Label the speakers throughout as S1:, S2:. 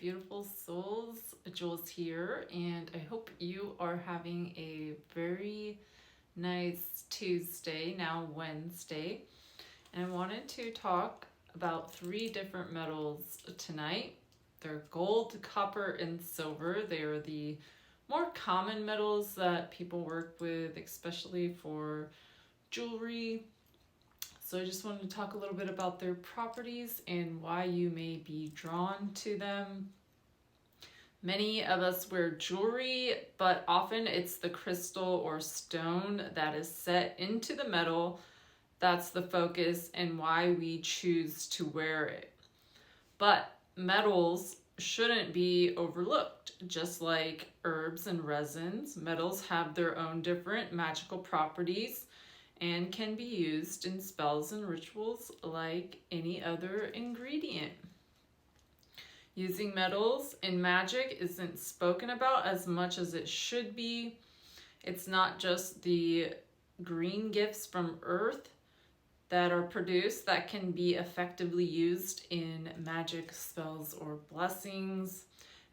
S1: beautiful souls. Jules here, and I hope you are having a very nice Tuesday, now Wednesday. And I wanted to talk about 3 different metals tonight. They're gold, copper, and silver. They are the more common metals that people work with, especially for jewelry. So I just wanted to talk a little bit about their properties and why you may be drawn to them. Many of us wear jewelry, but often it's the crystal or stone that is set into the metal that's the focus and why we choose to wear it. But metals shouldn't be overlooked. Just like herbs and resins, metals have their own different magical properties and can be used in spells and rituals like any other ingredient. Using metals in magic isn't spoken about as much as it should be. It's not just the green gifts from Earth that are produced that can be effectively used in magic spells or blessings.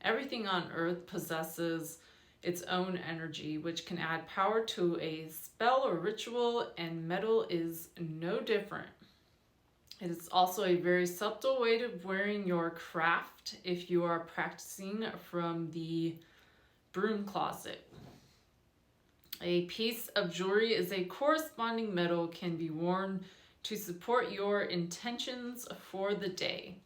S1: Everything on Earth possesses its own energy, which can add power to a spell or ritual, and metal is no different. It is also a very subtle way of wearing your craft if you are practicing from the broom closet. A piece of jewelry is a corresponding metal can be worn to support your intentions for the day.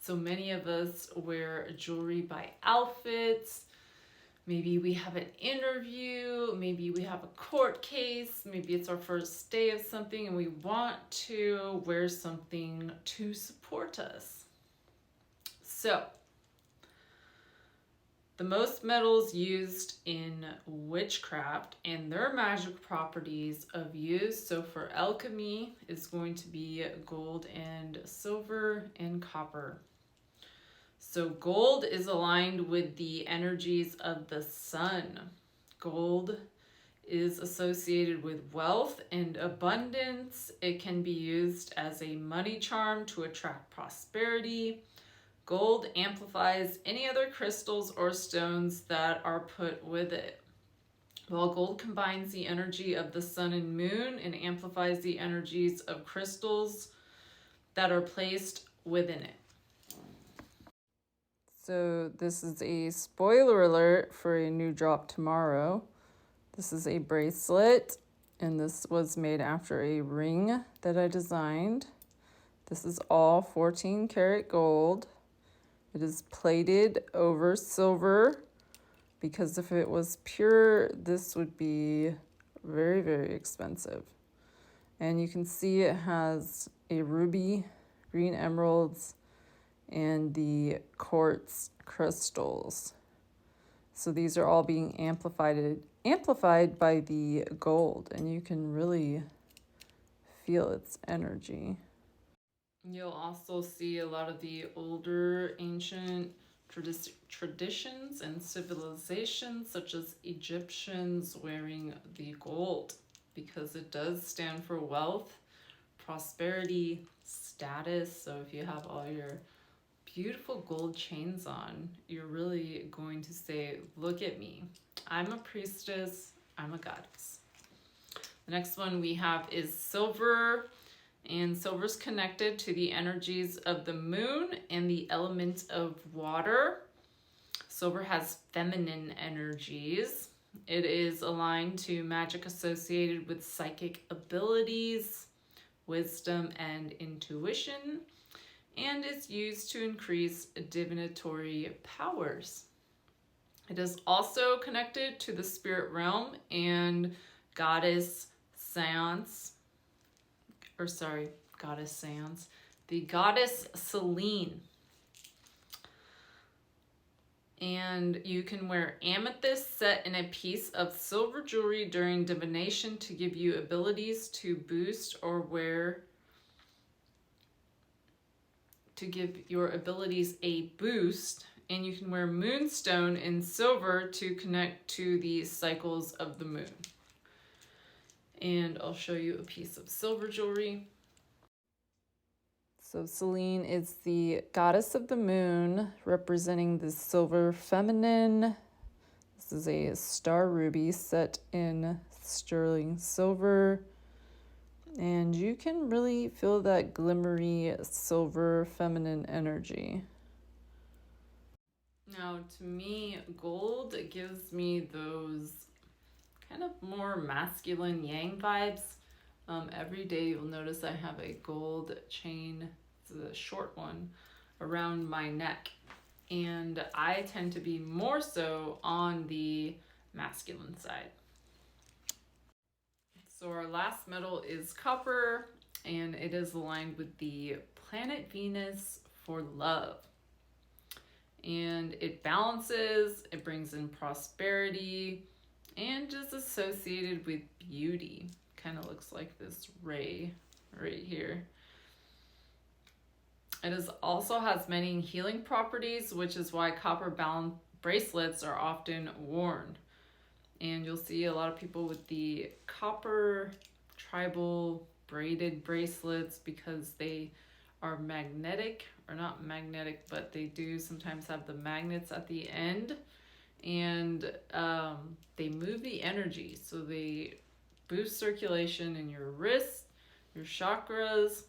S1: So many of us wear jewelry by outfits. Maybe we have an interview, maybe we have a court case, maybe it's our first day of something and we want to wear something to support us. So, the most metals used in witchcraft and their magic properties of use, so for alchemy, is going to be gold and silver and copper. So gold is aligned with the energies of the sun. Gold is associated with wealth and abundance. It can be used as a money charm to attract prosperity. Gold amplifies any other crystals or stones that are put with it. While gold combines the energy of the sun and moon and amplifies the energies of crystals that are placed within it. So this is a spoiler alert for a new drop tomorrow. This is a bracelet, and this was made after a ring that I designed. This is all 14 karat gold. It is plated over silver because if it was pure, this would be very, very expensive. And you can see it has a ruby, green emeralds, and the quartz crystals. So these are all being amplified by the gold, and you can really feel its energy. You'll also see a lot of the older ancient traditions and civilizations, such as Egyptians wearing the gold, because it does stand for wealth, prosperity, status. So if you have all your beautiful gold chains on, you're really going to say, look at me. I'm a priestess, I'm a goddess. The next one we have is silver, and silver is connected to the energies of the moon and the element of water. Silver has feminine energies. It is aligned to magic associated with psychic abilities, wisdom, and intuition, and is used to increase divinatory powers. It is also connected to the spirit realm and goddess Seance, the goddess Selene. And you can wear amethyst set in a piece of silver jewelry during divination to give you abilities to boost or to give your abilities a boost. And you can wear moonstone in silver to connect to the cycles of the moon. And I'll show you a piece of silver jewelry. So Selene is the goddess of the moon, representing the silver feminine. This is a star ruby set in sterling silver. And you can really feel that glimmery silver feminine energy. Now, to me, gold gives me those kind of more masculine yang vibes. Every day you'll notice I have a gold chain, it's a short one, around my neck. And I tend to be more so on the masculine side. So our last metal is copper, and it is aligned with the planet Venus for love. And it balances, it brings in prosperity, and is associated with beauty. Kind of looks like this ray right here. It also has many healing properties, which is why copper bound bracelets are often worn. And you'll see a lot of people with the copper tribal braided bracelets because they are magnetic, or not magnetic, but they do sometimes have the magnets at the end, and they move the energy. So they boost circulation in your wrists, your chakras,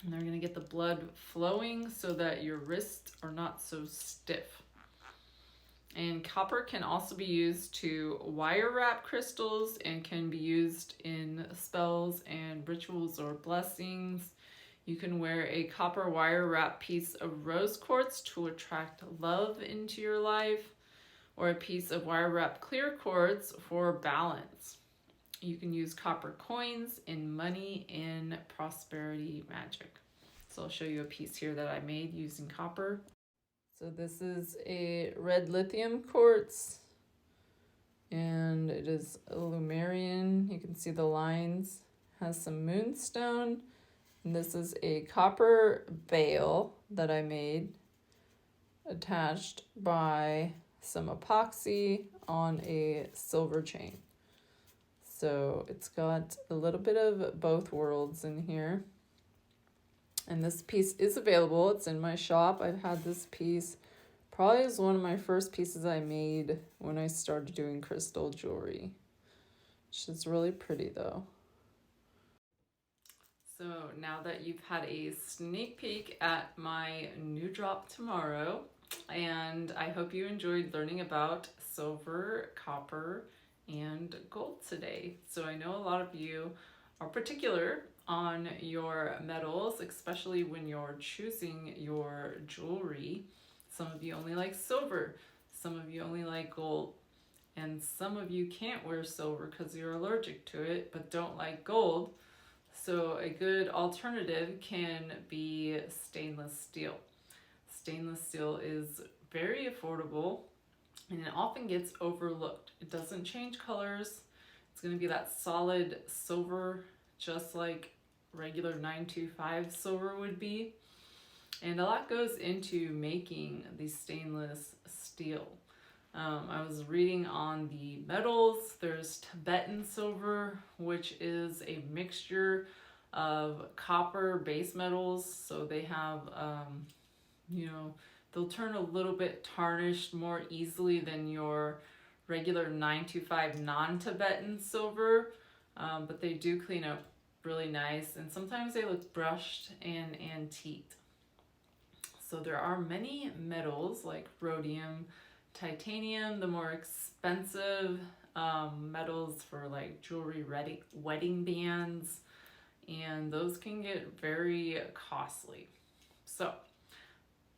S1: and they're going to get the blood flowing so that your wrists are not so stiff. And copper can also be used to wire wrap crystals and can be used in spells and rituals or blessings. You can wear a copper wire wrap piece of rose quartz to attract love into your life, or a piece of wire wrap clear quartz for balance. You can use copper coins in money and prosperity magic. So I'll show you a piece here that I made using copper. So this is a red lithium quartz, and it is a Lumerian. You can see the lines, has some moonstone. And this is a copper veil that I made, attached by some epoxy on a silver chain. So it's got a little bit of both worlds in here. And this piece is available. It's in my shop. I've had this piece probably as one of my first pieces I made when I started doing crystal jewelry. She's really pretty though. So now that you've had a sneak peek at my new drop tomorrow, and I hope you enjoyed learning about silver, copper, and gold today. So I know a lot of you are particular on your metals, especially when you're choosing your jewelry. Some of you only like silver, some of you only like gold, and some of you can't wear silver because you're allergic to it, but don't like gold. So a good alternative can be stainless steel. Stainless steel is very affordable, and it often gets overlooked. It doesn't change colors. It's going to be that solid silver, just like regular 925 silver would be. And a lot goes into making the stainless steel. I was reading on the metals. There's Tibetan silver, which is a mixture of copper base metals. So they have, they'll turn a little bit tarnished more easily than your regular 925 non-Tibetan silver, but they do clean up really nice, and sometimes they look brushed and antiqued. So there are many metals like rhodium, titanium, the more expensive metals for like jewelry, wedding bands, and those can get very costly. So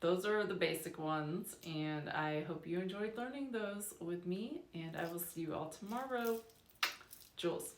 S1: those are the basic ones, and I hope you enjoyed learning those with me, and I will see you all tomorrow. Jules.